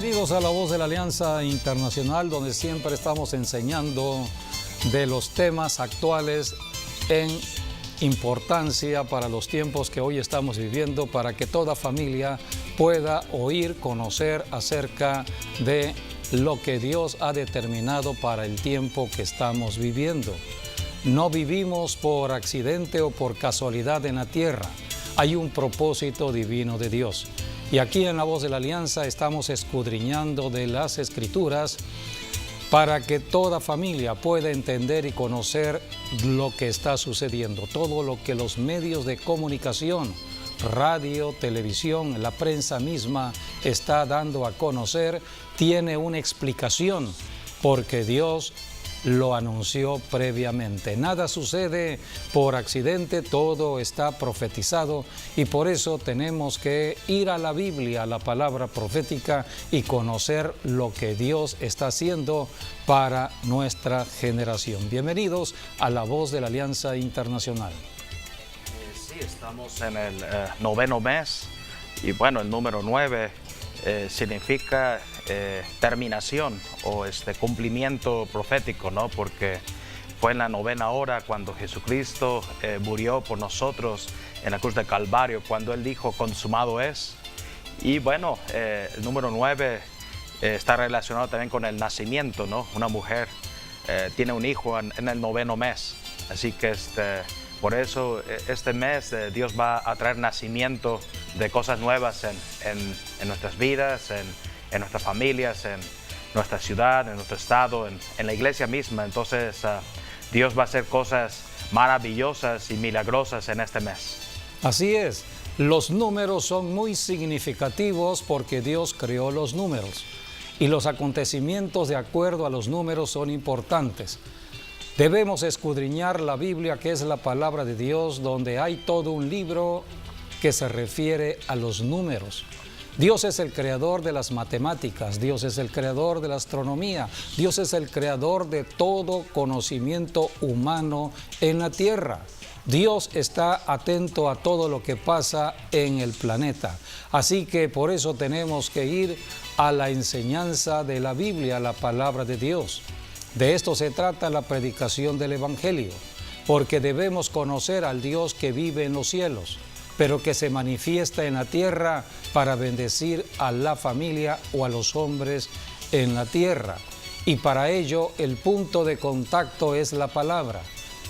Bienvenidos a La Voz de la Alianza Internacional, donde siempre estamos enseñando de los temas actuales en importancia para los tiempos que hoy estamos viviendo, para que toda familia pueda oír, conocer acerca de lo que Dios ha determinado para el tiempo que estamos viviendo. No vivimos por accidente o por casualidad en la tierra. Hay un propósito divino de Dios. Y aquí en La Voz de la Alianza estamos escudriñando de las Escrituras para que toda familia pueda entender y conocer lo que está sucediendo. Todo lo que los medios de comunicación, radio, televisión, la prensa misma está dando a conocer, tiene una explicación, porque Dios lo anunció previamente. Nada sucede por accidente, todo está profetizado, y por eso tenemos que ir a la Biblia, a la palabra profética, y conocer lo que Dios está haciendo para nuestra generación. Bienvenidos a La Voz de la Alianza Internacional. Sí, estamos en el noveno mes, y bueno, el número 9 significa terminación o cumplimiento profético, ¿no? Porque fue en la novena hora cuando Jesucristo murió por nosotros en la cruz del Calvario, cuando Él dijo consumado es. Y bueno, el número 9 está relacionado también con el nacimiento, ¿no? Una mujer tiene un hijo en el noveno mes, así que por eso este mes Dios va a traer nacimiento de cosas nuevas en nuestras vidas, en nuestras familias, en nuestra ciudad, en nuestro estado, en la iglesia misma. Entonces Dios va a hacer cosas maravillosas y milagrosas en este mes. Así es, los números son muy significativos porque Dios creó los números, y los acontecimientos de acuerdo a los números son importantes. Debemos escudriñar la Biblia, que es la palabra de Dios, donde hay todo un libro que se refiere a los números. Dios es el creador de las matemáticas, Dios es el creador de la astronomía, Dios es el creador de todo conocimiento humano en la tierra. Dios está atento a todo lo que pasa en el planeta. Así que por eso tenemos que ir a la enseñanza de la Biblia, la palabra de Dios. De esto se trata la predicación del Evangelio, porque debemos conocer al Dios que vive en los cielos, pero que se manifiesta en la tierra para bendecir a la familia o a los hombres en la tierra. Y para ello el punto de contacto es la palabra.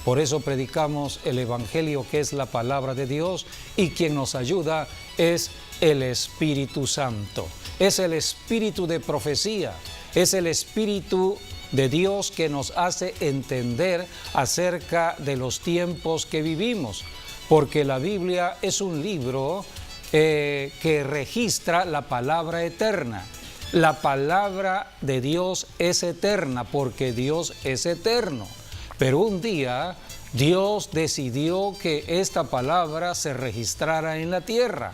Por eso predicamos el Evangelio, que es la palabra de Dios, y quien nos ayuda es el Espíritu Santo. Es el espíritu de profecía, es el espíritu de Dios que nos hace entender acerca de los tiempos que vivimos, porque la Biblia es un libro que registra la palabra eterna. La palabra de Dios es eterna porque Dios es eterno, pero un día Dios decidió que esta palabra se registrara en la tierra.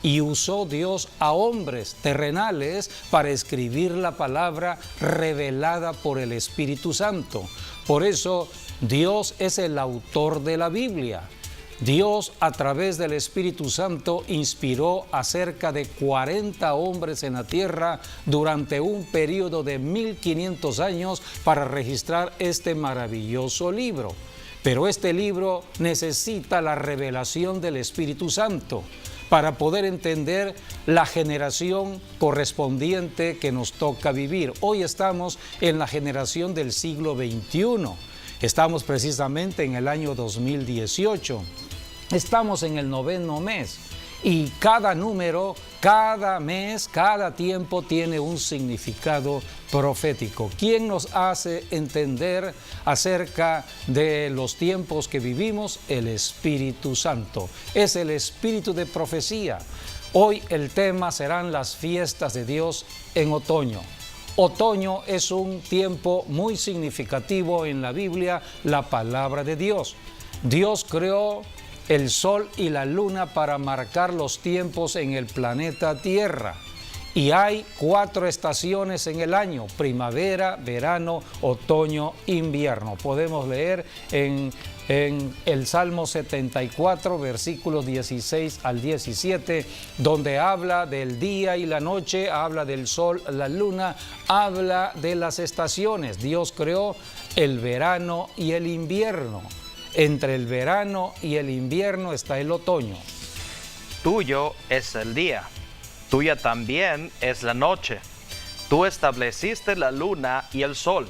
Y usó Dios a hombres terrenales para escribir la palabra revelada por el Espíritu Santo. Por eso Dios es el autor de la Biblia. Dios, a través del Espíritu Santo, inspiró a cerca de 40 hombres en la tierra durante un periodo de 1500 años para registrar este maravilloso libro. Pero este libro necesita la revelación del Espíritu Santo para poder entender la generación correspondiente que nos toca vivir. Hoy estamos en la generación del siglo XXI. Estamos precisamente en el año 2018. Estamos en el noveno mes. Y cada número, cada mes, cada tiempo tiene un significado profético. ¿Quién nos hace entender acerca de los tiempos que vivimos? El Espíritu Santo. Es el espíritu de profecía. Hoy el tema serán las fiestas de Dios en otoño. Otoño es un tiempo muy significativo en la Biblia, la palabra de Dios. Dios creó el sol y la luna para marcar los tiempos en el planeta Tierra. Y hay 4 estaciones en el año: primavera, verano, otoño, invierno. Podemos leer en el Salmo 74, versículos 16 al 17, donde habla del día y la noche, habla del sol, la luna, habla de las estaciones. Dios creó el verano y el invierno. Entre el verano y el invierno está el otoño. Tuyo es el día, tuya también es la noche. Tú estableciste la luna y el sol.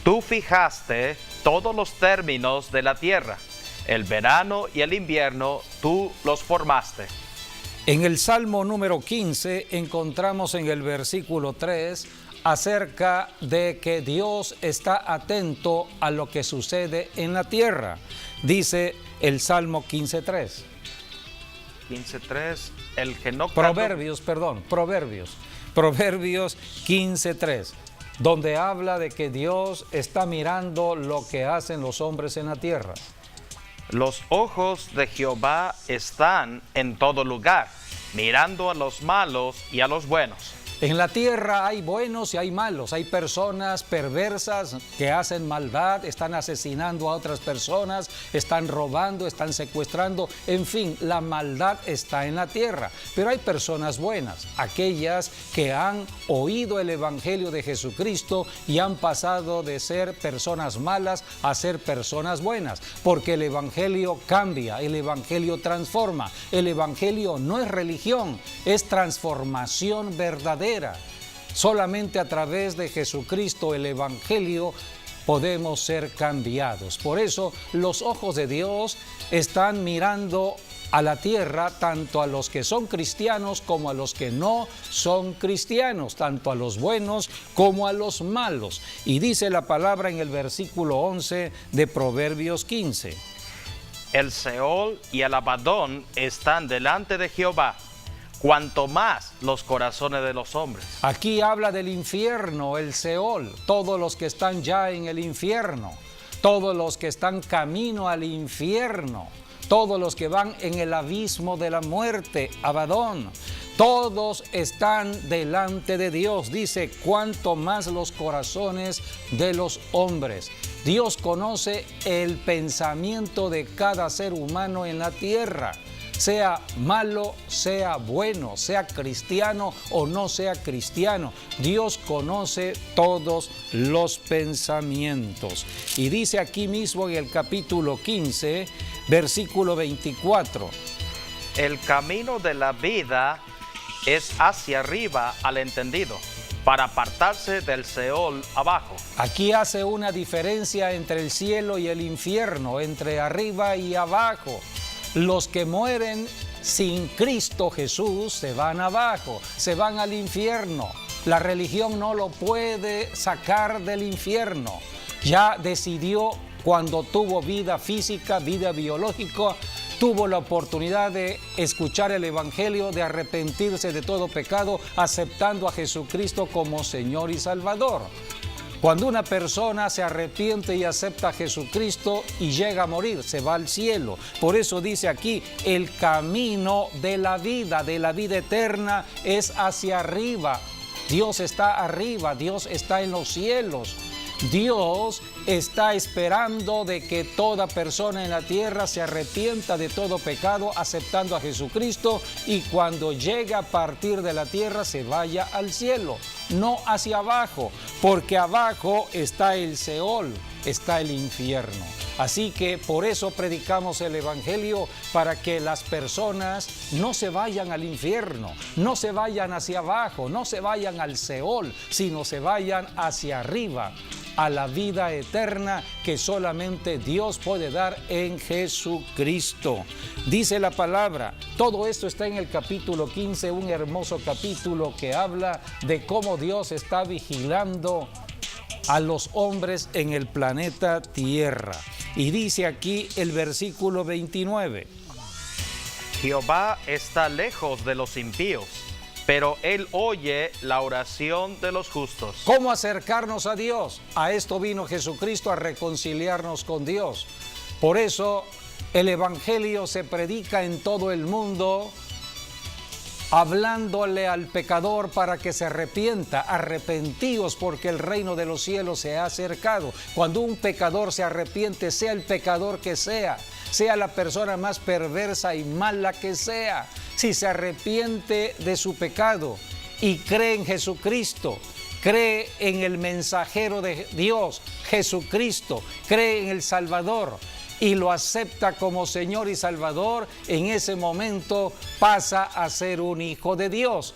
Tú fijaste todos los términos de la tierra. El verano y el invierno tú los formaste. En el Salmo número 15 encontramos en el versículo 3 acerca de que Dios está atento a lo que sucede en la tierra. Dice el Salmo 15:3. 15:3, el que no... Proverbios 15:3, donde habla de que Dios está mirando lo que hacen los hombres en la tierra. Los ojos de Jehová están en todo lugar, mirando a los malos y a los buenos. En la tierra hay buenos y hay malos, hay personas perversas que hacen maldad, están asesinando a otras personas, están robando, están secuestrando, en fin, la maldad está en la tierra. Pero hay personas buenas, aquellas que han oído el Evangelio de Jesucristo y han pasado de ser personas malas a ser personas buenas, porque el Evangelio cambia, el Evangelio transforma. El Evangelio no es religión, es transformación verdadera. Solamente a través de Jesucristo, el Evangelio, podemos ser cambiados. Por eso los ojos de Dios están mirando a la tierra, tanto a los que son cristianos como a los que no son cristianos, tanto a los buenos como a los malos. Y dice la palabra en el versículo 11 de Proverbios 15. El Seol y el Abadón están delante de Jehová, cuanto más los corazones de los hombres. Aquí habla del infierno, el Seol, todos los que están ya en el infierno, todos los que están camino al infierno, todos los que van en el abismo de la muerte, Abadón, todos están delante de Dios. Dice, cuanto más los corazones de los hombres. Dios conoce el pensamiento de cada ser humano en la tierra. Sea malo, sea bueno, sea cristiano o no sea cristiano, Dios conoce todos los pensamientos. Y dice aquí mismo en el capítulo 15, versículo 24. El camino de la vida es hacia arriba al entendido, para apartarse del Seol abajo. Aquí hace una diferencia entre el cielo y el infierno, entre arriba y abajo. Los que mueren sin Cristo Jesús se van abajo, se van al infierno. La religión no lo puede sacar del infierno. Ya decidió cuando tuvo vida física, vida biológica, tuvo la oportunidad de escuchar el Evangelio, de arrepentirse de todo pecado, aceptando a Jesucristo como Señor y Salvador. Cuando una persona se arrepiente y acepta a Jesucristo y llega a morir, se va al cielo. Por eso dice aquí, el camino de la vida eterna es hacia arriba. Dios está arriba, Dios está en los cielos. Dios está esperando de que toda persona en la tierra se arrepienta de todo pecado, aceptando a Jesucristo, y cuando llega a partir de la tierra se vaya al cielo, no hacia abajo, porque abajo está el Seol, está el infierno. Así que por eso predicamos el Evangelio, para que las personas no se vayan al infierno, no se vayan hacia abajo, no se vayan al Seol, sino se vayan hacia arriba, a la vida eterna que solamente Dios puede dar en Jesucristo. Dice la palabra, todo esto está en el capítulo 15, un hermoso capítulo que habla de cómo Dios está vigilando a los hombres en el planeta Tierra. Y dice aquí el versículo 29. Jehová está lejos de los impíos, pero Él oye la oración de los justos. ¿Cómo acercarnos a Dios? A esto vino Jesucristo, a reconciliarnos con Dios. Por eso el Evangelio se predica en todo el mundo, hablándole al pecador para que se arrepienta. Arrepentíos porque el reino de los cielos se ha acercado. Cuando un pecador se arrepiente, sea el pecador que sea la persona más perversa y mala que sea, si se arrepiente de su pecado y cree en Jesucristo, cree en el mensajero de Dios, Jesucristo, cree en el Salvador y lo acepta como Señor y Salvador, en ese momento pasa a ser un hijo de Dios.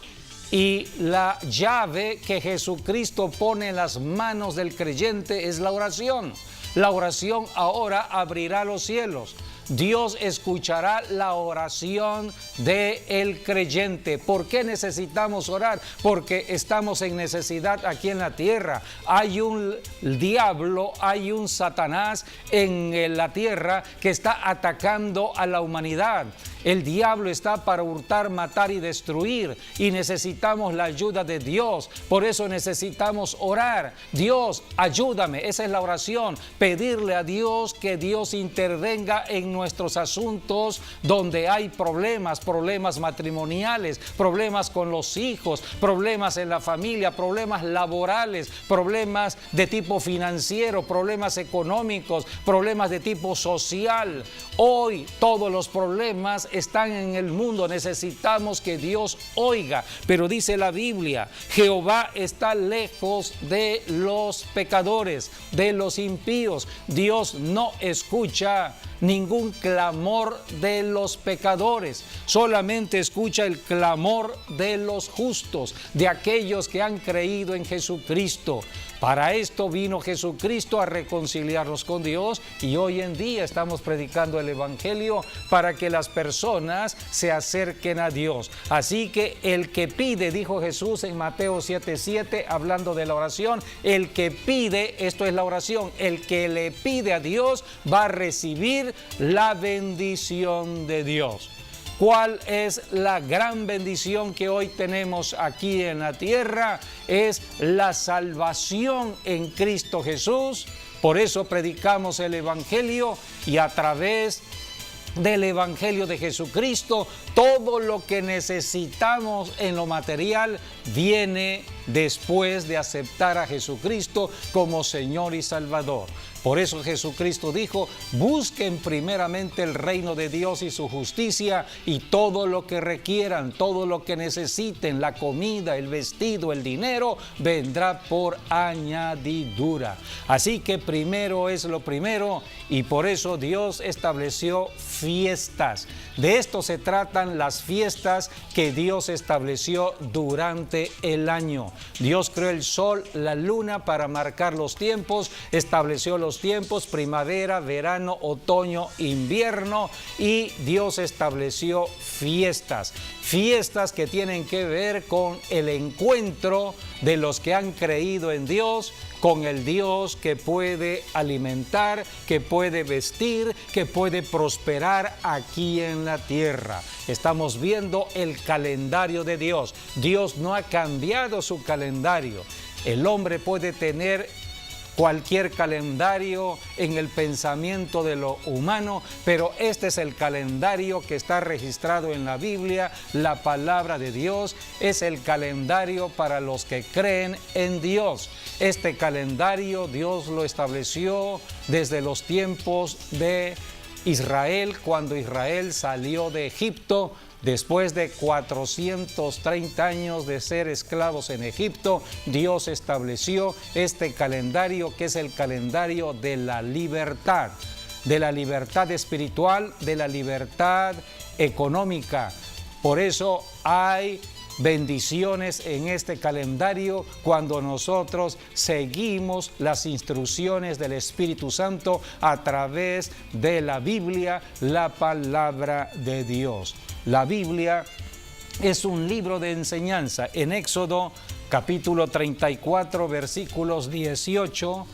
Y la llave que Jesucristo pone en las manos del creyente es la oración. La oración ahora abrirá los cielos. Dios escuchará la oración del creyente. ¿Por qué necesitamos orar? Porque estamos en necesidad aquí en la tierra. Hay un diablo, hay un Satanás en la tierra que está atacando a la humanidad. El diablo está para hurtar, matar y destruir, y necesitamos la ayuda de Dios. Por eso necesitamos orar. Dios, ayúdame. Esa es la oración. Pedirle a Dios que Dios intervenga en nuestros asuntos donde hay problemas matrimoniales, problemas con los hijos, problemas en la familia, problemas laborales, problemas de tipo financiero, problemas económicos, problemas de tipo social. Hoy todos los problemas están en el mundo. Necesitamos que Dios oiga. Pero dice la Biblia, Jehová está lejos de los pecadores, de los impíos. Dios no escucha ningún clamor de los pecadores, solamente escucha el clamor de los justos, de aquellos que han creído en Jesucristo. Para esto vino Jesucristo, a reconciliarnos con Dios, y hoy en día estamos predicando el Evangelio para que las personas se acerquen a Dios. Así que el que pide, dijo Jesús en Mateo 7:7, hablando de la oración, el que pide, esto es la oración, el que le pide a Dios va a recibir la bendición de Dios. ¿Cuál es la gran bendición que hoy tenemos aquí en la tierra? Es la salvación en Cristo Jesús. Por eso predicamos el Evangelio, y a través del Evangelio de Jesucristo, todo lo que necesitamos en lo material viene después de aceptar a Jesucristo como Señor y Salvador. Por eso Jesucristo dijo: busquen primeramente el reino de Dios y su justicia, y todo lo que requieran, todo lo que necesiten, la comida, el vestido, el dinero, vendrá por añadidura. Así que primero es lo primero, y por eso Dios estableció fiestas. De esto se tratan las fiestas que Dios estableció durante el año. Dios creó el sol, la luna para marcar los tiempos, estableció los tiempos: primavera, verano, otoño, invierno, y Dios estableció fiestas que tienen que ver con el encuentro de los que han creído en Dios con el Dios que puede alimentar, que puede vestir, que puede prosperar aquí en la tierra. Estamos viendo el calendario de Dios. Dios no ha cambiado su calendario. El hombre puede tener cualquier calendario en el pensamiento de lo humano, pero este es el calendario que está registrado en la Biblia. La palabra de Dios es el calendario para los que creen en Dios. Este calendario Dios lo estableció desde los tiempos de Israel, cuando Israel salió de Egipto. Después de 430 años de ser esclavos en Egipto, Dios estableció este calendario, que es el calendario de la libertad espiritual, de la libertad económica. Por eso hay bendiciones en este calendario cuando nosotros seguimos las instrucciones del Espíritu Santo a través de la Biblia, la palabra de Dios. La Biblia es un libro de enseñanza. En Éxodo capítulo 34, versículos 18,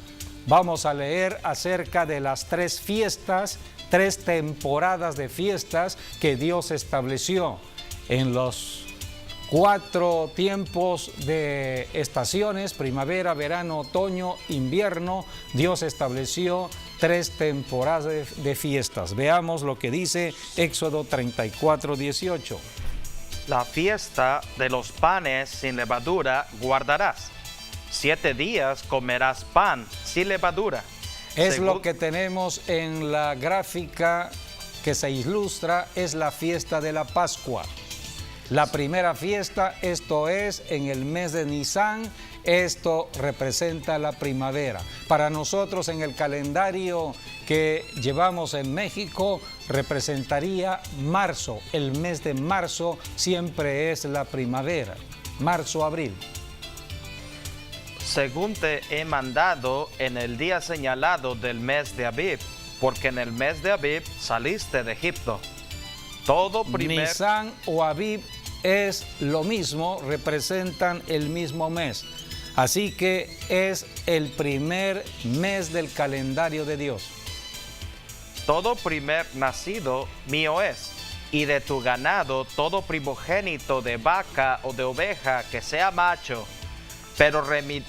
vamos a leer acerca de las 3 fiestas, 3 temporadas de fiestas que Dios estableció. En los 4 tiempos de estaciones, primavera, verano, otoño, invierno, Dios estableció 3 temporadas de fiestas. Veamos lo que dice Éxodo 34, 18. La fiesta de los panes sin levadura guardarás. 7 días comerás pan sin levadura. Es lo que tenemos en la gráfica que se ilustra, es la fiesta de la Pascua. La primera fiesta, esto es en el mes de Nisan, esto representa la primavera. Para nosotros en el calendario que llevamos en México representaría marzo. El mes de marzo siempre es la primavera, marzo-abril. Según te he mandado en el día señalado del mes de Abib, porque en el mes de Abib saliste de Egipto. Nisan o Abib es lo mismo, representan el mismo mes. Así que es el primer mes del calendario de Dios. Todo primer nacido mío es, y de tu ganado todo primogénito de vaca o de oveja que sea macho, pero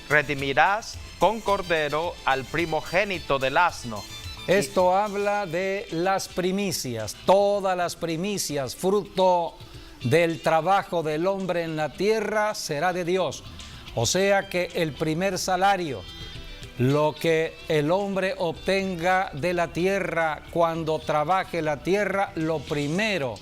redimirás con cordero al primogénito del asno. Esto habla de las primicias, todas las primicias, fruto del trabajo del hombre en la tierra, será de Dios. O sea que el primer salario, lo que el hombre obtenga de la tierra cuando trabaje la tierra, lo primero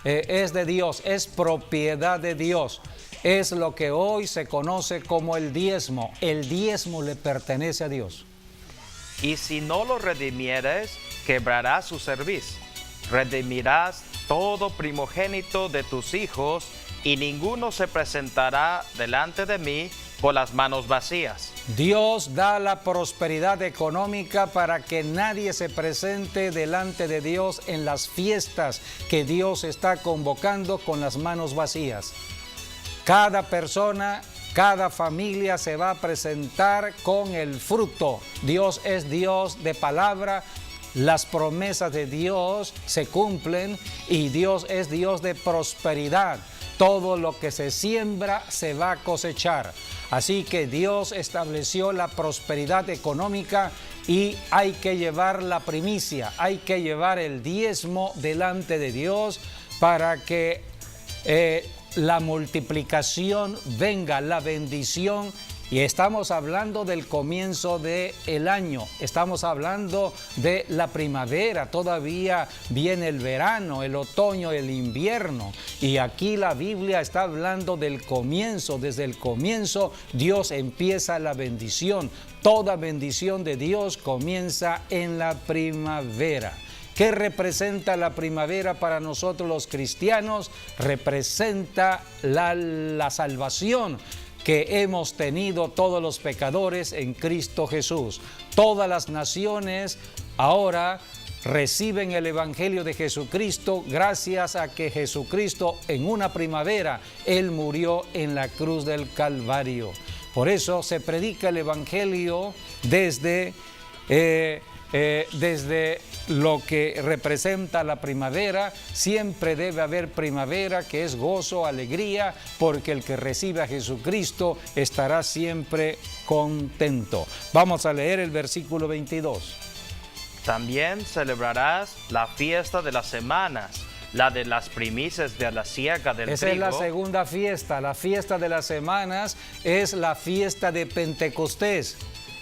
es de Dios, es propiedad de Dios. Es lo que hoy se conoce como el diezmo. El diezmo le pertenece a Dios. Y si no lo redimieres, quebrarás su cerviz. Redimirás todo primogénito de tus hijos, y ninguno se presentará delante de mí con las manos vacías. Dios da la prosperidad económica para que nadie se presente delante de Dios en las fiestas que Dios está convocando con las manos vacías. Cada persona, cada familia se va a presentar con el fruto. Dios es Dios de palabra. Las promesas de Dios se cumplen y Dios es Dios de prosperidad. Todo lo que se siembra se va a cosechar. Así que Dios estableció la prosperidad económica y hay que llevar la primicia, hay que llevar el diezmo delante de Dios para que la multiplicación venga, la bendición. Y estamos hablando del comienzo del año, estamos hablando de la primavera, todavía viene el verano, el otoño, el invierno. Y aquí la Biblia está hablando del comienzo, desde el comienzo Dios empieza la bendición. Toda bendición de Dios comienza en la primavera. ¿Qué representa la primavera para nosotros los cristianos? Representa la salvación que hemos tenido todos los pecadores en Cristo Jesús. Todas las naciones ahora reciben el Evangelio de Jesucristo gracias a que Jesucristo en una primavera, Él murió en la cruz del Calvario. Por eso se predica el Evangelio desde lo que representa la primavera. Siempre debe haber primavera, que es gozo, alegría, porque el que recibe a Jesucristo estará siempre contento. Vamos a leer el versículo 22. También celebrarás la fiesta de las semanas, la de las primicias de la siega del trigo. Esa es la segunda fiesta. La fiesta de las semanas es la fiesta de Pentecostés.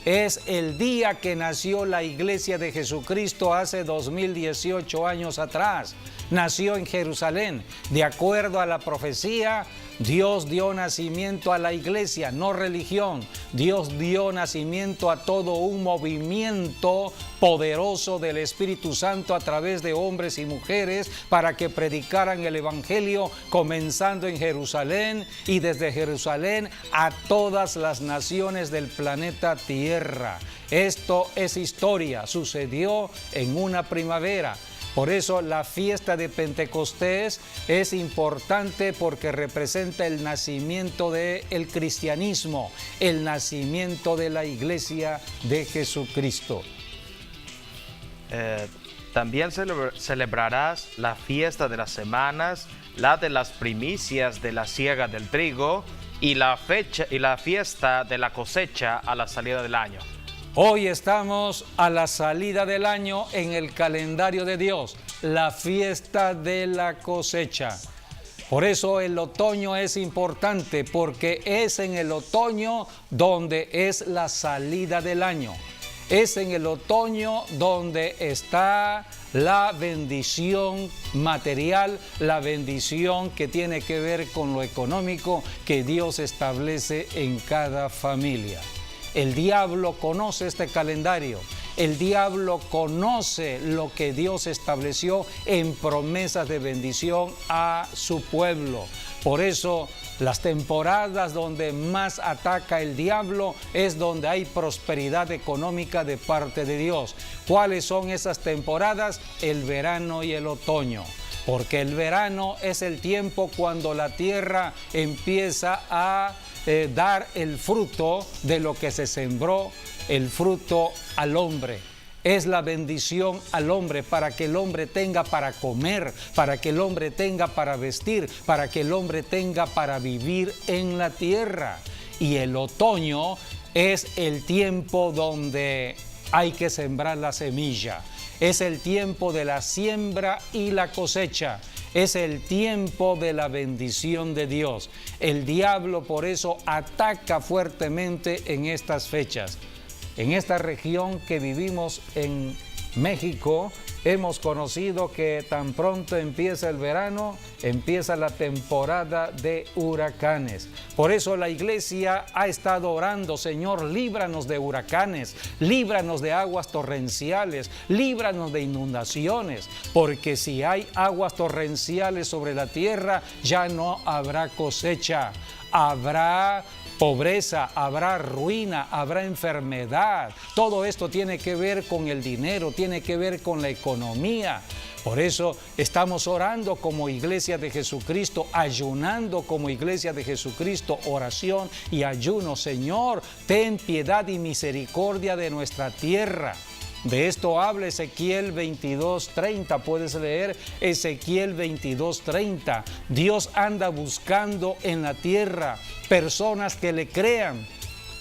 Es el día que nació la Iglesia de Jesucristo hace 2018 años atrás. Nació en Jerusalén. De acuerdo a la profecía, Dios dio nacimiento a la iglesia, no religión. Dios dio nacimiento a todo un movimiento poderoso del Espíritu Santo a través de hombres y mujeres para que predicaran el Evangelio, comenzando en Jerusalén y desde Jerusalén a todas las naciones del planeta Tierra. Esto es historia, sucedió en una primavera. Por eso la fiesta de Pentecostés es importante porque representa el nacimiento del cristianismo, el nacimiento de la iglesia de Jesucristo. También celebrarás la fiesta de las semanas, la de las primicias de la siega del trigo y la fiesta de la cosecha a la salida del año. Hoy estamos a la salida del año en el calendario de Dios, la fiesta de la cosecha. Por eso el otoño es importante, porque es en el otoño donde es la salida del año. Es en el otoño donde está la bendición material, la bendición que tiene que ver con lo económico que Dios establece en cada familia. El diablo conoce este calendario. El diablo conoce lo que Dios estableció en promesas de bendición a su pueblo. Por eso, las temporadas donde más ataca el diablo es donde hay prosperidad económica de parte de Dios. ¿Cuáles son esas temporadas? El verano y el otoño. Porque el verano es el tiempo cuando la tierra empieza a dar el fruto de lo que se sembró, el fruto al hombre. Es la bendición al hombre para que el hombre tenga para comer, para que el hombre tenga para vestir, para que el hombre tenga para vivir en la tierra. Y el otoño es el tiempo donde hay que sembrar la semilla. Es el tiempo de la siembra y la cosecha. Es el tiempo de la bendición de Dios. El diablo por eso ataca fuertemente en estas fechas. En esta región que vivimos en México, hemos conocido que tan pronto empieza el verano, empieza la temporada de huracanes. Por eso la iglesia ha estado orando: Señor, líbranos de huracanes, líbranos de aguas torrenciales, líbranos de inundaciones, porque si hay aguas torrenciales sobre la tierra, ya no habrá cosecha, habrá pobreza, habrá ruina, habrá enfermedad. Todo esto tiene que ver con el dinero, tiene que ver con la economía. Por eso estamos orando como Iglesia de Jesucristo, ayunando como Iglesia de Jesucristo, oración y ayuno. Señor, ten piedad y misericordia de nuestra tierra. De esto habla Ezequiel 22:30, puedes leer Ezequiel 22:30. Dios anda buscando en la tierra personas que le crean,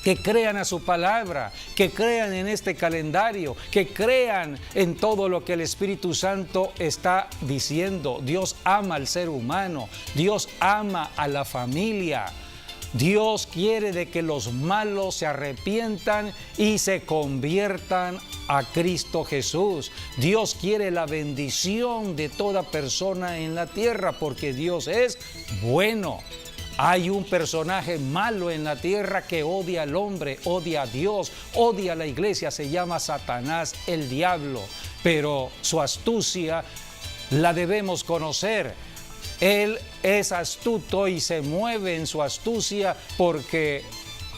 que crean a su palabra, que crean en este calendario, que crean en todo lo que el Espíritu Santo está diciendo. Dios ama al ser humano, Dios ama a la familia. Dios quiere de que los malos se arrepientan y se conviertan a Cristo Jesús. Dios quiere la bendición de toda persona en la tierra, porque Dios es bueno. Hay un personaje malo en la tierra que odia al hombre, odia a Dios, odia a la iglesia, se llama Satanás, el diablo. Pero su astucia la debemos conocer. Él es astuto y se mueve en su astucia porque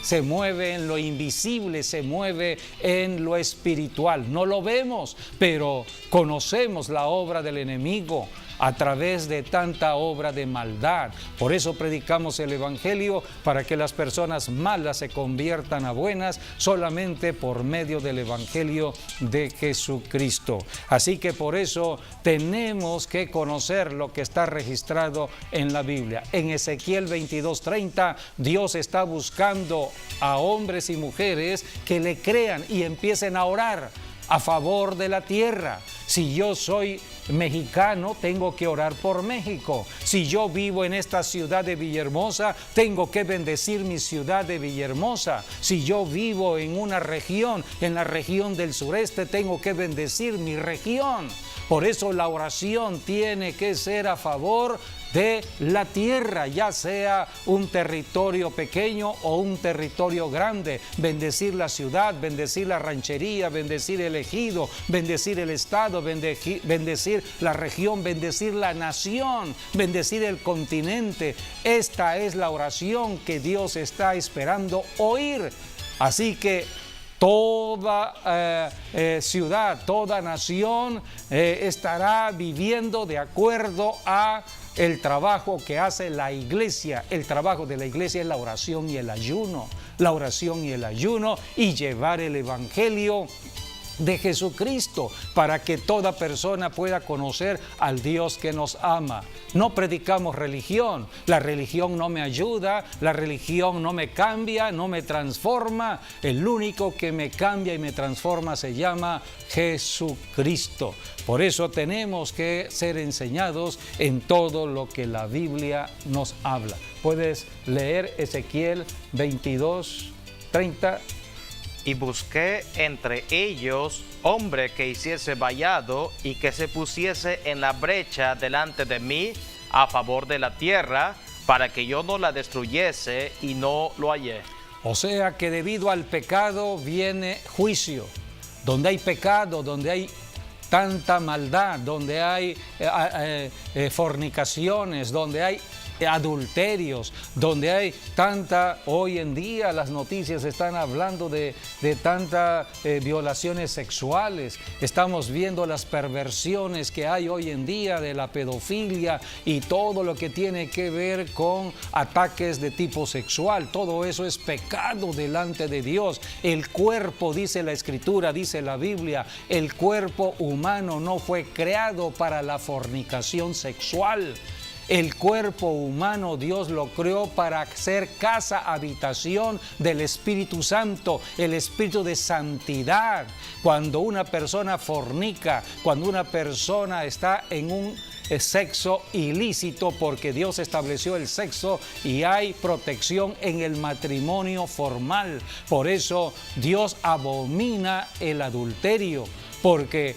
se mueve en lo invisible, se mueve en lo espiritual. No lo vemos, pero conocemos la obra del enemigo a través de tanta obra de maldad. Por eso predicamos el Evangelio, para que las personas malas se conviertan a buenas solamente por medio del Evangelio de Jesucristo. Así que por eso tenemos que conocer lo que está registrado en la Biblia. En Ezequiel 22:30, Dios está buscando a hombres y mujeres que le crean y empiecen a orar a favor de la tierra. Si yo soy mexicano, tengo que orar por México. Si yo vivo en esta ciudad de Villahermosa, tengo que bendecir mi ciudad de Villahermosa. Si yo vivo en una región, en la región del sureste, tengo que bendecir mi región. Por eso la oración tiene que ser a favor de la tierra, ya sea un territorio pequeño o un territorio grande. Bendecir la ciudad, bendecir la ranchería, bendecir el ejido, bendecir el estado, bendecir la región, bendecir la nación, bendecir el continente. Esta es la oración que Dios está esperando oír. Así que toda ciudad, toda nación estará viviendo de acuerdo a el trabajo que hace la iglesia. El trabajo de la iglesia es la oración y el ayuno. La oración y el ayuno, y llevar el evangelio de Jesucristo, para que toda persona pueda conocer al Dios que nos ama. No predicamos religión. La religión no me ayuda, la religión no me cambia, no me transforma. El único que me cambia y me transforma se llama Jesucristo. Por eso tenemos que ser enseñados en todo lo que la Biblia nos habla. Puedes leer Ezequiel 22:30. Y busqué entre ellos hombre que hiciese vallado y que se pusiese en la brecha delante de mí a favor de la tierra, para que yo no la destruyese, y no lo hallé. O sea que debido al pecado viene juicio. Donde hay pecado, donde hay tanta maldad, donde hay fornicaciones, donde hay adulterios, donde hay tanta, hoy en día las noticias están hablando de tantas violaciones sexuales, estamos viendo las perversiones que hay hoy en día de la pedofilia y todo lo que tiene que ver con ataques de tipo sexual. Todo eso es pecado delante de Dios. El cuerpo, dice la Escritura, dice la Biblia, el cuerpo humano no fue creado para la fornicación sexual. El cuerpo humano Dios lo creó para ser casa, habitación del Espíritu Santo, el Espíritu de santidad. Cuando una persona fornica, cuando una persona está en un sexo ilícito, porque Dios estableció el sexo y hay protección en el matrimonio formal. Por eso Dios abomina el adulterio, porque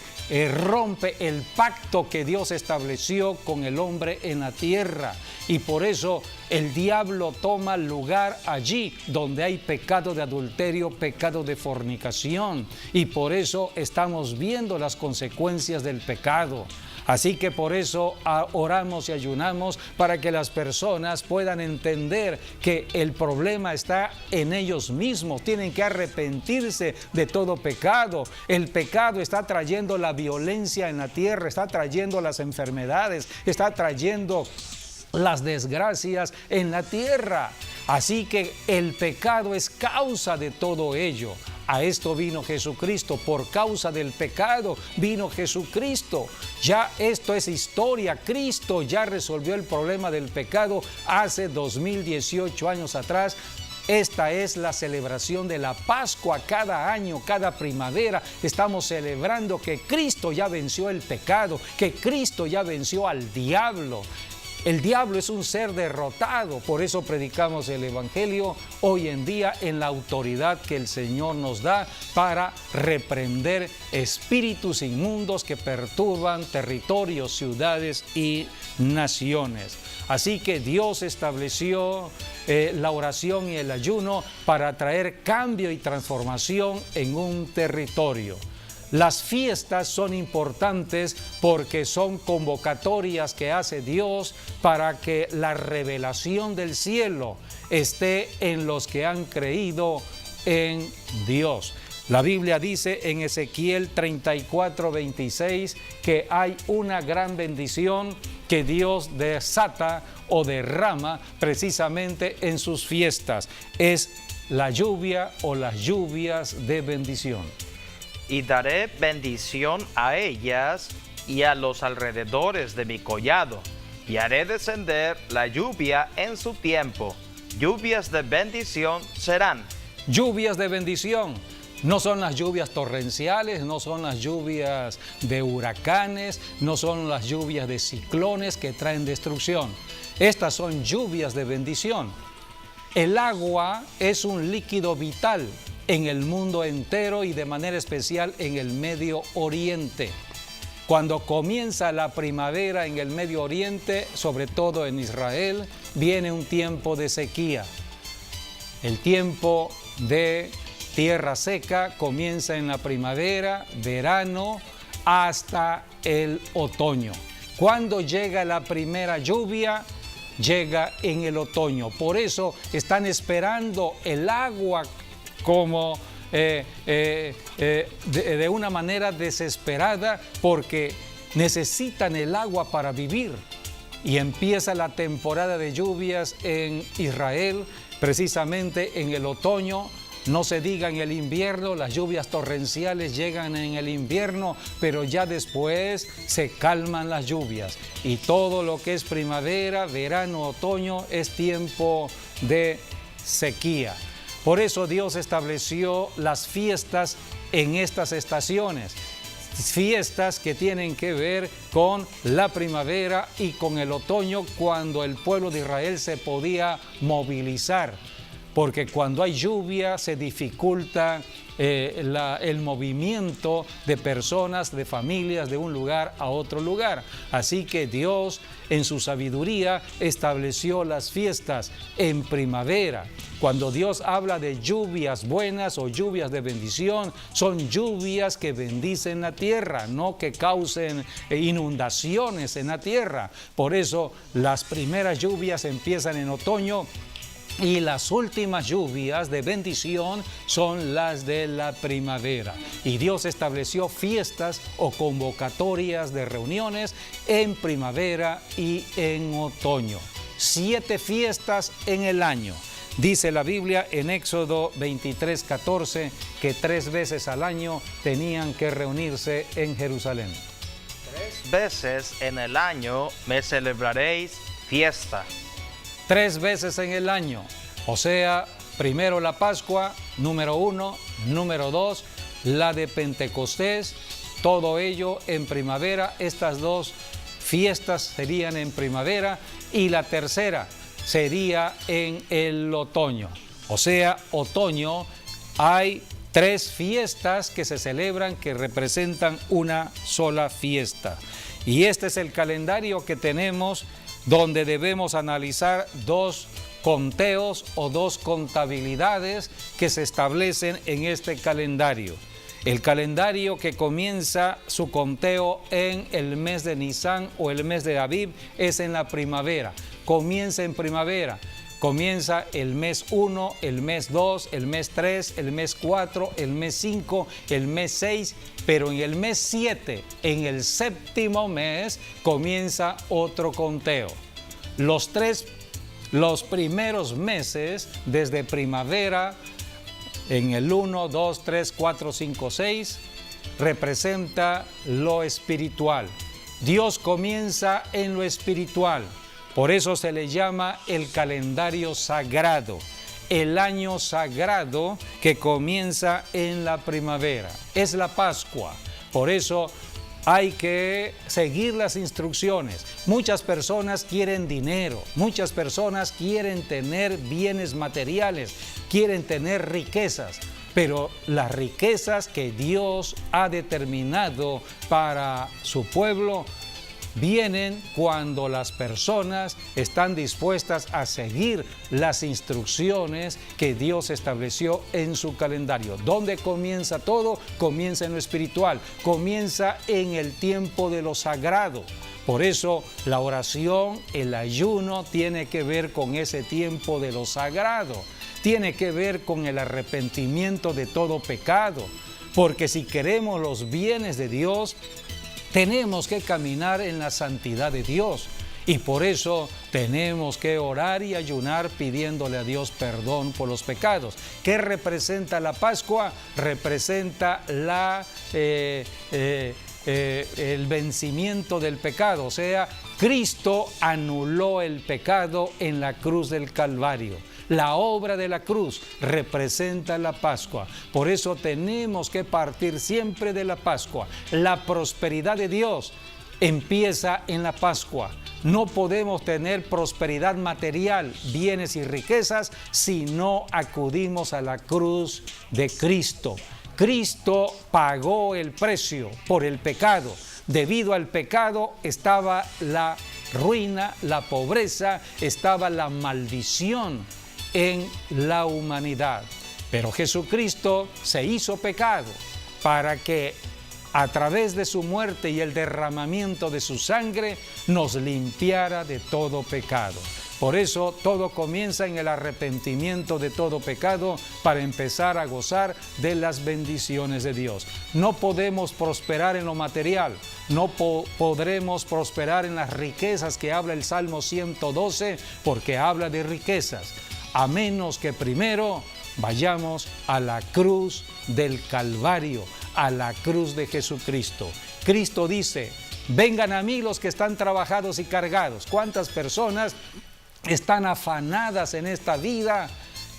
rompe el pacto que Dios estableció con el hombre en la tierra. Y por eso el diablo toma lugar allí donde hay pecado de adulterio, pecado de fornicación. Y por eso estamos viendo las consecuencias del pecado. Así que por eso oramos y ayunamos para que las personas puedan entender que el problema está en ellos mismos. Tienen que arrepentirse de todo pecado. El pecado está trayendo la violencia en la tierra, está trayendo las enfermedades, está trayendo las desgracias en la tierra. Así que el pecado es causa de todo ello. A esto vino Jesucristo, por causa del pecado vino Jesucristo. Ya esto es historia, Cristo ya resolvió el problema del pecado hace 2018 años atrás. Esta es la celebración de la Pascua. Cada año, cada primavera, estamos celebrando que Cristo ya venció el pecado, que Cristo ya venció al diablo. El diablo es un ser derrotado, por eso predicamos el Evangelio hoy en día en la autoridad que el Señor nos da para reprender espíritus inmundos que perturban territorios, ciudades y naciones. Así que Dios estableció la oración y el ayuno para traer cambio y transformación en un territorio. Las fiestas son importantes porque son convocatorias que hace Dios para que la revelación del cielo esté en los que han creído en Dios. La Biblia dice en Ezequiel 34:26 que hay una gran bendición que Dios desata o derrama precisamente en sus fiestas. Es la lluvia o las lluvias de bendición. Y daré bendición a ellas y a los alrededores de mi collado, y haré descender la lluvia en su tiempo. Lluvias de bendición serán. Lluvias de bendición. No son las lluvias torrenciales, no son las lluvias de huracanes, no son las lluvias de ciclones que traen destrucción. Estas son lluvias de bendición. El agua es un líquido vital en el mundo entero y de manera especial en el Medio Oriente. Cuando comienza la primavera en el Medio Oriente, sobre todo en Israel, viene un tiempo de sequía. El tiempo de tierra seca comienza en la primavera, verano, hasta el otoño. Cuando llega la primera lluvia, llega en el otoño. Por eso están esperando el agua como de una manera desesperada, porque necesitan el agua para vivir. Y empieza la temporada de lluvias en Israel, precisamente en el otoño, no se diga en el invierno, las lluvias torrenciales llegan en el invierno, pero ya después se calman las lluvias. Y todo lo que es primavera, verano, otoño es tiempo de sequía. Por eso Dios estableció las fiestas en estas estaciones. Fiestas que tienen que ver con la primavera y con el otoño, cuando el pueblo de Israel se podía movilizar, porque cuando hay lluvia se dificulta el movimiento de personas, de familias, de un lugar a otro lugar. Así que Dios, en su sabiduría, estableció las fiestas en primavera. Cuando Dios habla de lluvias buenas o lluvias de bendición, son lluvias que bendicen la tierra, no que causen inundaciones en la tierra. Por eso las primeras lluvias empiezan en otoño, y las últimas lluvias de bendición son las de la primavera. Y Dios estableció fiestas o convocatorias de reuniones en primavera y en otoño. 7 fiestas en el año. Dice la Biblia en Éxodo 23:14 que 3 veces al año tenían que reunirse en Jerusalén. 3 veces en el año me celebraréis fiesta. 3 veces en el año, o sea, primero la Pascua, número 1, número 2, la de Pentecostés, todo ello en primavera. Estas 2 fiestas serían en primavera y la tercera sería en el otoño. O sea, otoño, hay 3 fiestas que se celebran que representan una sola fiesta. Y este es el calendario que tenemos, donde debemos analizar 2 conteos o 2 contabilidades que se establecen en este calendario. El calendario que comienza su conteo en el mes de Nisan o el mes de Aviv es en la primavera. Comienza en primavera. Comienza el mes 1, el mes 2, el mes 3, el mes 4, el mes 5, el mes 6, pero en el mes 7, en el 7º mes, comienza otro conteo. Los primeros meses, desde primavera, en el 1, 2, 3, 4, 5, 6, representa lo espiritual. Dios comienza en lo espiritual. Por eso se le llama el calendario sagrado, el año sagrado que comienza en la primavera. Es la Pascua. Por eso hay que seguir las instrucciones. Muchas personas quieren dinero, muchas personas quieren tener bienes materiales, quieren tener riquezas, pero las riquezas que Dios ha determinado para su pueblo vienen cuando las personas están dispuestas a seguir las instrucciones que Dios estableció en su calendario. ¿Dónde comienza todo? Comienza en lo espiritual, comienza en el tiempo de lo sagrado. Por eso la oración, el ayuno tiene que ver con ese tiempo de lo sagrado, tiene que ver con el arrepentimiento de todo pecado, porque si queremos los bienes de Dios, tenemos que caminar en la santidad de Dios, y por eso tenemos que orar y ayunar pidiéndole a Dios perdón por los pecados. ¿Qué representa la Pascua? Representa el vencimiento del pecado, o sea, Cristo anuló el pecado en la cruz del Calvario. La obra de la cruz representa la Pascua. Por eso tenemos que partir siempre de la Pascua. La prosperidad de Dios empieza en la Pascua. No podemos tener prosperidad material, bienes y riquezas si no acudimos a la cruz de Cristo. Cristo pagó el precio por el pecado. Debido al pecado estaba la ruina, la pobreza, estaba la maldición en la humanidad. Pero Jesucristo se hizo pecado para que a través de su muerte y el derramamiento de su sangre nos limpiara de todo pecado. Por eso todo comienza en el arrepentimiento de todo pecado para empezar a gozar de las bendiciones de Dios. No podemos prosperar en lo material, no podremos prosperar en las riquezas que habla el Salmo 112, porque habla de riquezas, a menos que primero vayamos a la cruz del Calvario, a la cruz de Jesucristo. Cristo dice: vengan a mí los que están trabajados y cargados. ¿Cuántas personas están afanadas en esta vida,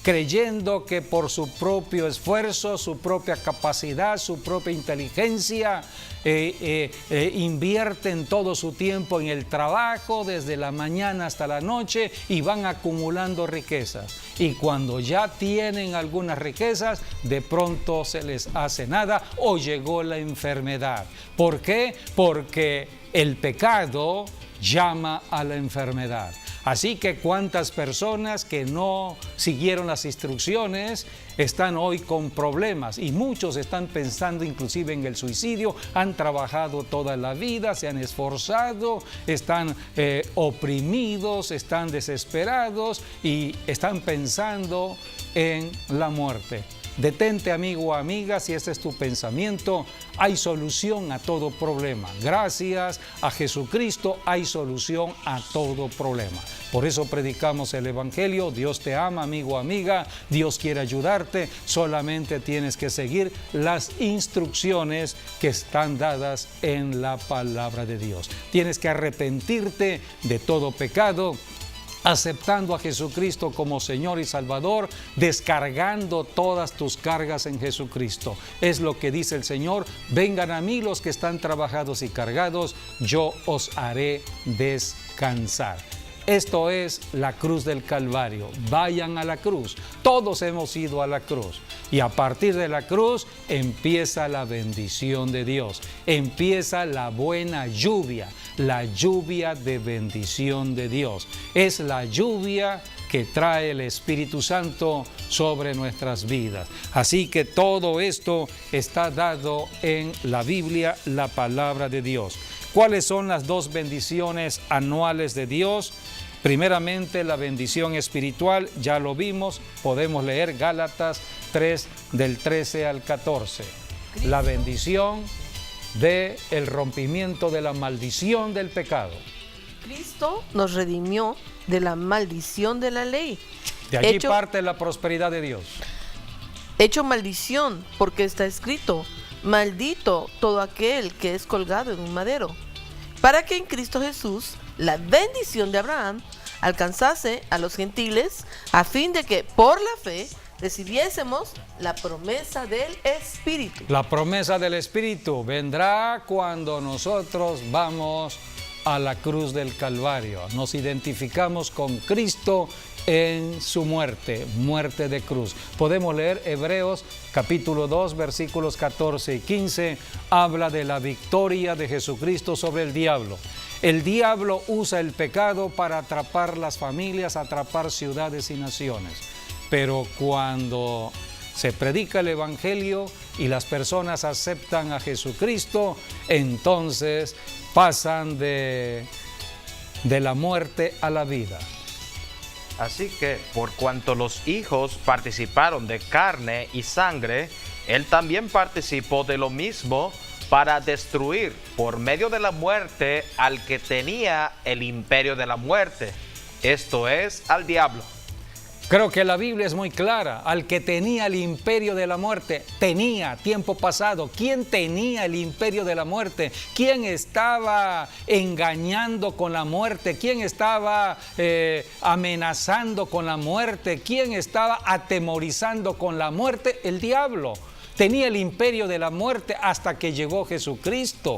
creyendo que por su propio esfuerzo, su propia capacidad, su propia inteligencia, invierten todo su tiempo en el trabajo desde la mañana hasta la noche y van acumulando riquezas? Y cuando ya tienen algunas riquezas, de pronto se les hace nada o llegó la enfermedad. ¿Por qué? Porque el pecado llama a la enfermedad. Así que cuántas personas que no siguieron las instrucciones están hoy con problemas, y muchos están pensando inclusive en el suicidio. Han trabajado toda la vida, se han esforzado, están oprimidos, están desesperados y están pensando en la muerte. Detente, amigo o amiga, si este es tu pensamiento. Hay solución a todo problema. Gracias a Jesucristo hay solución a todo problema. Por eso predicamos el Evangelio. Dios te ama, amigo o amiga. Dios quiere ayudarte. Solamente tienes que seguir las instrucciones que están dadas en la palabra de Dios. Tienes que arrepentirte de todo pecado, aceptando a Jesucristo como Señor y Salvador, descargando todas tus cargas en Jesucristo. Es lo que dice el Señor: vengan a mí los que están trabajados y cargados, yo os haré descansar. Esto es la cruz del Calvario. Vayan a la cruz. Todos hemos ido a la cruz. Y a partir de la cruz empieza la bendición de Dios. Empieza la buena lluvia, la lluvia de bendición de Dios. Es la lluvia que trae el Espíritu Santo sobre nuestras vidas. Así que todo esto está dado en la Biblia, la palabra de Dios. ¿Cuáles son las dos bendiciones anuales de Dios? Primeramente, la bendición espiritual, ya lo vimos, podemos leer Gálatas 3, del 13 al 14. La bendición del rompimiento de la maldición del pecado. Cristo nos redimió de la maldición de la ley. De allí parte la prosperidad de Dios. Hecho maldición, porque está escrito: maldito todo aquel que es colgado en un madero, para que en Cristo Jesús la bendición de Abraham alcanzase a los gentiles, a fin de que por la fe recibiésemos la promesa del Espíritu. La promesa del Espíritu vendrá cuando nosotros vamos a la cruz del Calvario. Nos identificamos con Cristo en su muerte, muerte de cruz. Podemos leer Hebreos capítulo 2, versículos 14 y 15. Habla de la victoria de Jesucristo sobre el diablo. El diablo usa el pecado para atrapar las familias, atrapar ciudades y naciones. Pero cuando se predica el Evangelio y las personas aceptan a Jesucristo, entonces pasan de la muerte a la vida. Así que, por cuanto los hijos participaron de carne y sangre, Él también participó de lo mismo, para destruir por medio de la muerte al que tenía el imperio de la muerte, esto es, al diablo. Creo que la Biblia es muy clara. Al que tenía el imperio de la muerte, tenía, tiempo pasado. ¿Quién tenía el imperio de la muerte? ¿Quién estaba engañando con la muerte? ¿Quién estaba amenazando con la muerte? ¿Quién estaba atemorizando con la muerte? El diablo. Tenía el imperio de la muerte hasta que llegó Jesucristo.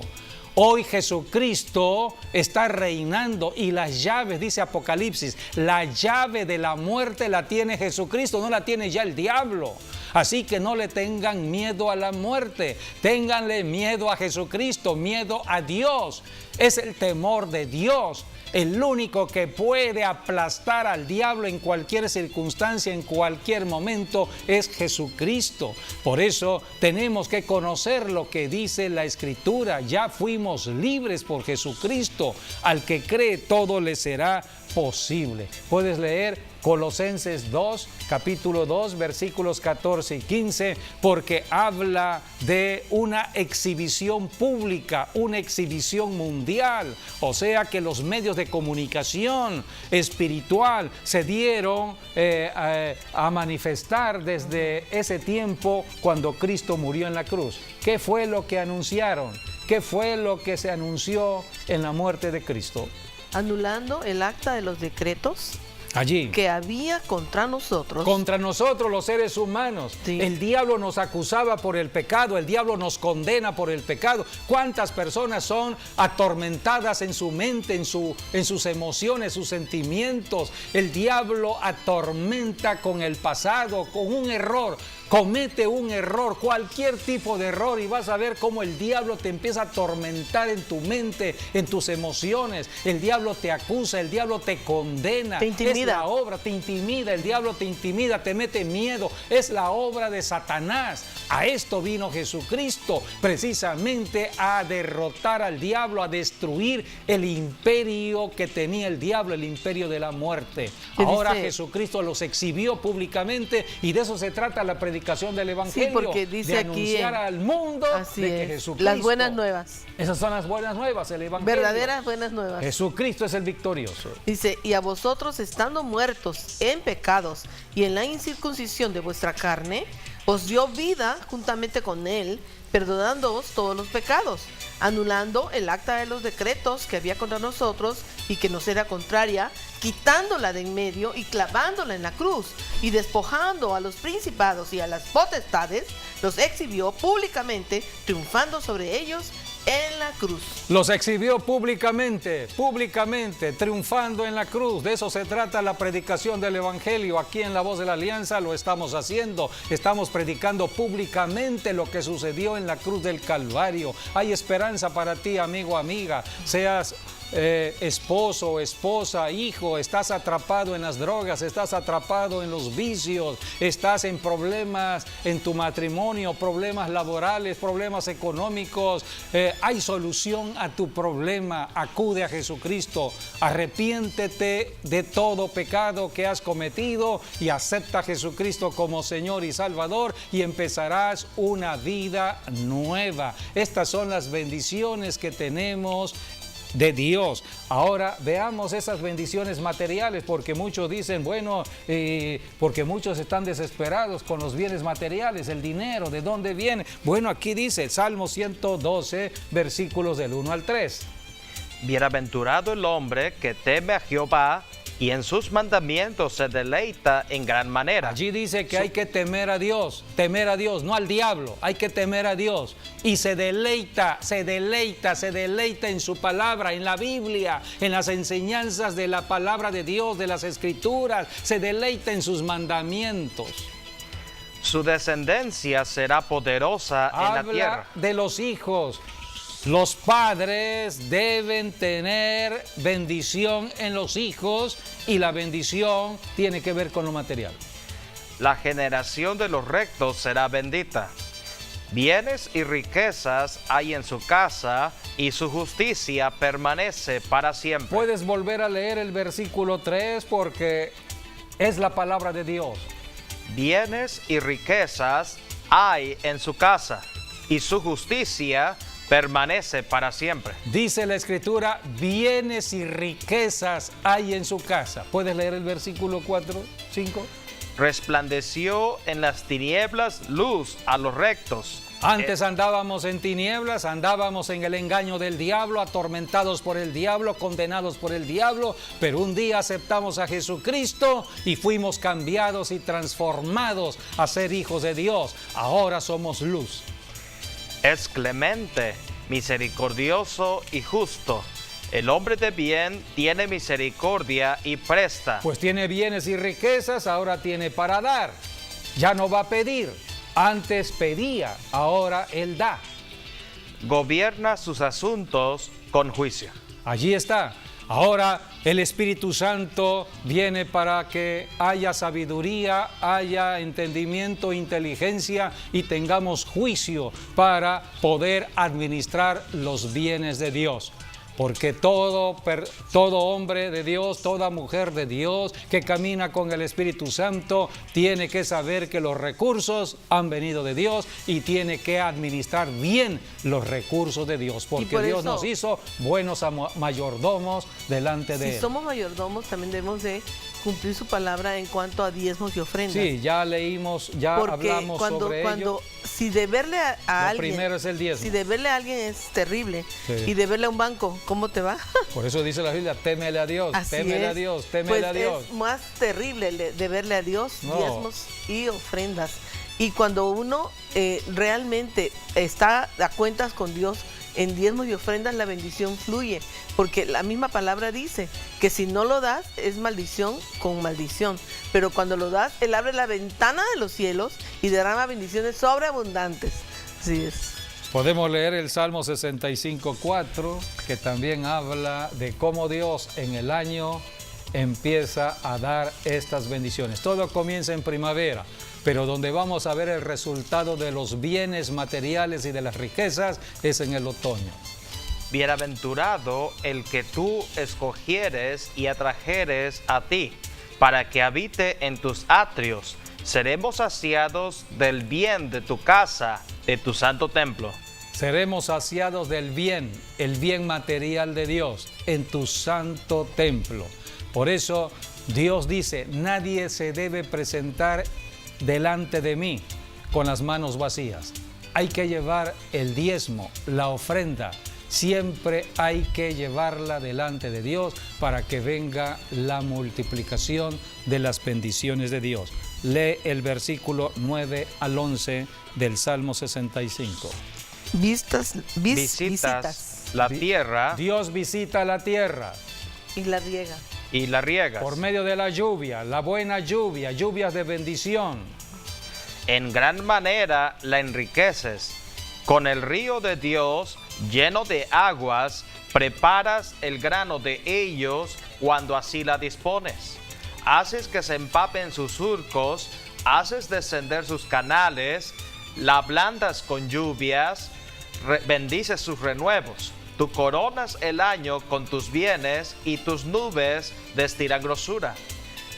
Hoy Jesucristo está reinando y las llaves, dice Apocalipsis, la llave de la muerte la tiene Jesucristo, no la tiene ya el diablo. Así que no le tengan miedo a la muerte, ténganle miedo a Jesucristo, miedo a Dios. Es el temor de Dios. El único que puede aplastar al diablo en cualquier circunstancia, en cualquier momento, es Jesucristo. Por eso tenemos que conocer lo que dice la Escritura. Ya fuimos somos libres por Jesucristo. Al que cree, todo le será posible. Puedes leer Colosenses 2, capítulo 2, versículos 14 y 15, porque habla de una exhibición pública, una exhibición mundial. O sea que los medios de comunicación espiritual se dieron a manifestar desde ese tiempo cuando Cristo murió en la cruz. ¿Qué fue lo que anunciaron? ¿Qué fue lo que se anunció en la muerte de Cristo? Anulando el acta de los decretos Allí. que había contra nosotros. Contra nosotros los seres humanos. Sí. El diablo nos acusaba por el pecado, el diablo nos condena por el pecado. ¿Cuántas personas son atormentadas en su mente, en sus emociones, sus sentimientos? El diablo atormenta con el pasado, con un error. Comete un error, cualquier tipo de error, y vas a ver cómo el diablo te empieza a atormentar en tu mente, en tus emociones. El diablo te acusa, el diablo te condena. Te intimida. Es la obra, te intimida, el diablo te intimida, te mete miedo. Es la obra de Satanás. A esto vino Jesucristo, precisamente a derrotar al diablo, a destruir el imperio que tenía el diablo, el imperio de la muerte. Ahora Jesucristo los exhibió públicamente, y de eso se trata la predicación del Evangelio. Sí, porque dice de aquí anunciar al mundo de que Jesucristo. Las buenas nuevas. Esas son las buenas nuevas, el Evangelio. Verdaderas buenas nuevas. Jesucristo es el victorioso. Dice, y a vosotros, estando muertos en pecados y en la incircuncisión de vuestra carne, os dio vida juntamente con él, perdonándoos todos los pecados, anulando el acta de los decretos que había contra nosotros y que nos era contraria, quitándola de en medio y clavándola en la cruz, y despojando a los principados y a las potestades, los exhibió públicamente, triunfando sobre ellos en la cruz. Los exhibió públicamente, triunfando en la cruz. De eso se trata la predicación del Evangelio. Aquí en La Voz de la Alianza lo estamos haciendo. Estamos predicando públicamente lo que sucedió en la cruz del Calvario. Hay esperanza para ti, amigo, amiga. Seas esposo, esposa, hijo, estás atrapado en las drogas, estás atrapado en los vicios, estás en problemas en tu matrimonio, problemas laborales, problemas económicos. Hay solución a tu problema. Acude a Jesucristo, arrepiéntete de todo pecado que has cometido y acepta a Jesucristo como Señor y Salvador, y empezarás una vida nueva. Estas son las bendiciones que tenemos de Dios. Ahora veamos esas bendiciones materiales, porque muchos dicen, bueno, porque muchos están desesperados con los bienes materiales, el dinero, ¿de dónde viene? Bueno, aquí dice Salmo 112, versículos del 1 al 3. Bienaventurado el hombre que teme a Jehová y en sus mandamientos se deleita en gran manera. Allí dice que hay que temer a Dios, no al diablo, hay que temer a Dios. Y se deleita en su palabra, en la Biblia, en las enseñanzas de la palabra de Dios, de las Escrituras, se deleita en sus mandamientos. Su descendencia será poderosa en la tierra. Habla de los hijos. Los padres deben tener bendición en los hijos, y la bendición tiene que ver con lo material. La generación de los rectos será bendita. Bienes y riquezas hay en su casa, y su justicia permanece para siempre. Puedes volver a leer el versículo 3 porque es la palabra de Dios. Bienes y riquezas hay en su casa, y su justicia permanece para siempre. Dice la Escritura, bienes y riquezas hay en su casa. ¿Puedes leer el versículo 4, 5? Resplandeció en las tinieblas luz a los rectos. Antes andábamos en tinieblas, andábamos en el engaño del diablo, atormentados por el diablo, condenados por el diablo, pero un día aceptamos a Jesucristo y fuimos cambiados y transformados a ser hijos de Dios. Ahora somos luz. Es clemente, misericordioso y justo. El hombre de bien tiene misericordia y presta. Pues tiene bienes y riquezas, ahora tiene para dar. Ya no va a pedir. Antes pedía, ahora él da. Gobierna sus asuntos con juicio. Allí está. Ahora El Espíritu Santo viene para que haya sabiduría, haya entendimiento, inteligencia y tengamos juicio para poder administrar los bienes de Dios. Porque todo hombre de Dios, toda mujer de Dios que camina con el Espíritu Santo tiene que saber que los recursos han venido de Dios y tiene que administrar bien los recursos de Dios. Porque Dios nos hizo buenos mayordomos delante de Él. Si somos mayordomos, también debemos de cumplir su palabra en cuanto a diezmos y ofrendas. Sí, ya leímos, ya hablamos sobre ello. Si deberle a alguien, primero es el diezmo. Si deberle a alguien es terrible, sí. Y deberle a un banco, ¿cómo te va? Por eso dice la Biblia, témele a Dios, témele a Dios, témele a Dios. Es más terrible deberle a Dios diezmos y ofrendas. Y cuando uno realmente está a cuentas con Dios, en diezmos y ofrendas la bendición fluye, porque la misma palabra dice que si no lo das es maldición con maldición, pero cuando lo das, Él abre la ventana de los cielos y derrama bendiciones sobreabundantes. Así es. Podemos leer el Salmo 65:4, que también habla de cómo Dios en el año empieza a dar estas bendiciones. Todo comienza en primavera, pero donde vamos a ver el resultado de los bienes materiales y de las riquezas es en el otoño. Bienaventurado el que tú escogieres y atrajeres a ti, para que habite en tus atrios. Seremos saciados del bien de tu casa, de tu santo templo. Seremos saciados del bien, el bien material de Dios, en tu santo templo. Por eso Dios dice, nadie se debe presentar delante de mí con las manos vacías. Hay que llevar el diezmo, la ofrenda. Siempre hay que llevarla delante de Dios para que venga la multiplicación de las bendiciones de Dios. Lee el versículo 9 al 11 del Salmo 65. Visitas la tierra. Dios visita la tierra. Y la riega. Y la riegas. Por medio de la lluvia, la buena lluvia, lluvias de bendición. En gran manera la enriqueces. Con el río de Dios lleno de aguas, preparas el grano de ellos cuando así la dispones. Haces que se empapen sus surcos, haces descender sus canales, la ablandas con lluvias, bendices sus renuevos. Tú coronas el año con tus bienes y tus nubes destilan grosura.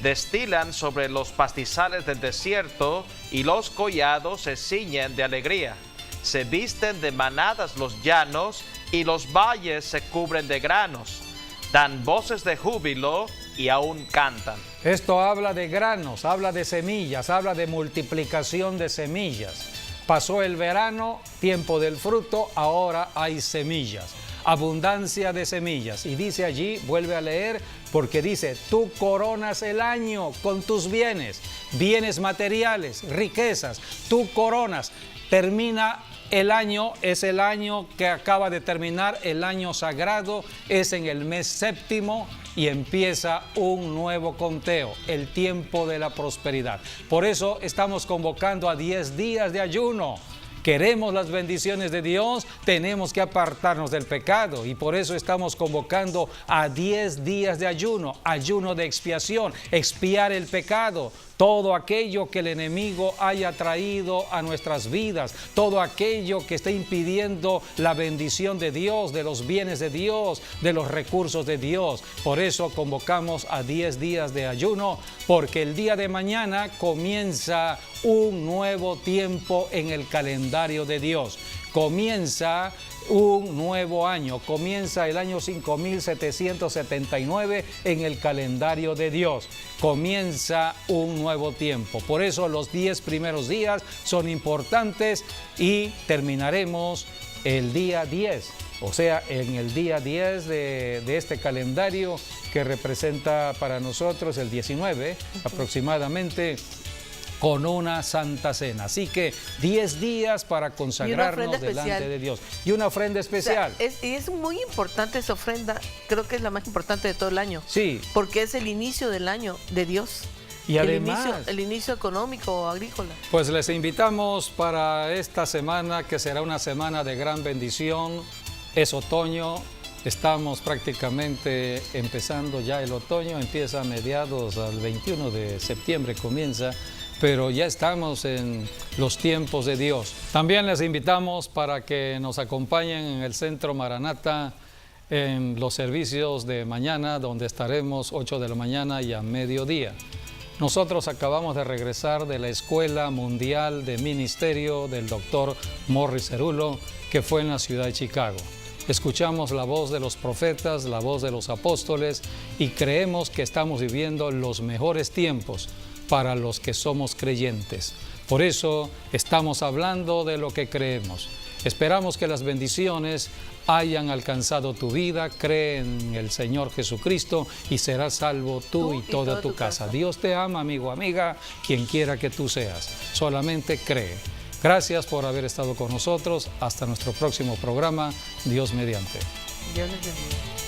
Destilan sobre los pastizales del desierto y los collados se ciñen de alegría. Se visten de manadas los llanos y los valles se cubren de granos. Dan voces de júbilo y aún cantan. Esto habla de granos, habla de semillas, habla de multiplicación de semillas. Pasó el verano, tiempo del fruto, ahora hay semillas. Abundancia de semillas. Y dice allí, vuelve a leer, porque dice, tú coronas el año con tus bienes, bienes materiales, riquezas, tú coronas. Termina el año, es el año que acaba de terminar, el año sagrado, es en el mes séptimo y empieza un nuevo conteo, el tiempo de la prosperidad. Por eso estamos convocando a 10 días de ayuno. Queremos las bendiciones de Dios, tenemos que apartarnos del pecado y por eso estamos convocando a 10 días de ayuno, ayuno de expiación, expiar el pecado, todo aquello que el enemigo haya traído a nuestras vidas, todo aquello que esté impidiendo la bendición de Dios, de los bienes de Dios, de los recursos de Dios. Por eso convocamos a 10 días de ayuno, porque el día de mañana comienza un nuevo tiempo en el calendario de Dios. Comienza un nuevo año, comienza el año 5779 en el calendario de Dios. Comienza un nuevo tiempo. Por eso los 10 primeros días son importantes y terminaremos el día 10. O sea, en el día 10 de este calendario que representa para nosotros el 19 aproximadamente, con una santa cena. Así que 10 días para consagrarnos delante de Dios. Y una ofrenda especial. O sea, es muy importante esa ofrenda, creo que es la más importante de todo el año. Sí. Porque es el inicio del año de Dios. Y además, el inicio económico o agrícola. Pues les invitamos para esta semana, que será una semana de gran bendición. Es otoño, Estamos prácticamente empezando ya el otoño, empieza a mediados al 21 de septiembre comienza, pero ya estamos en los tiempos de Dios. También les invitamos para que nos acompañen en el Centro Maranata en los servicios de mañana, donde estaremos 8 de la mañana y a mediodía. Nosotros acabamos de regresar de la Escuela Mundial de Ministerio del Dr. Morris Cerullo, que fue en la ciudad de Chicago. Escuchamos la voz de los profetas, la voz de los apóstoles y creemos que estamos viviendo los mejores tiempos para los que somos creyentes. Por eso estamos hablando de lo que creemos. Esperamos que las bendiciones hayan alcanzado tu vida. Cree en el Señor Jesucristo y serás salvo tú y toda tu casa. Dios te ama, amigo, amiga, quien quiera que tú seas. Solamente cree. Gracias por haber estado con nosotros. Hasta nuestro próximo programa. Dios mediante. Dios les bendiga.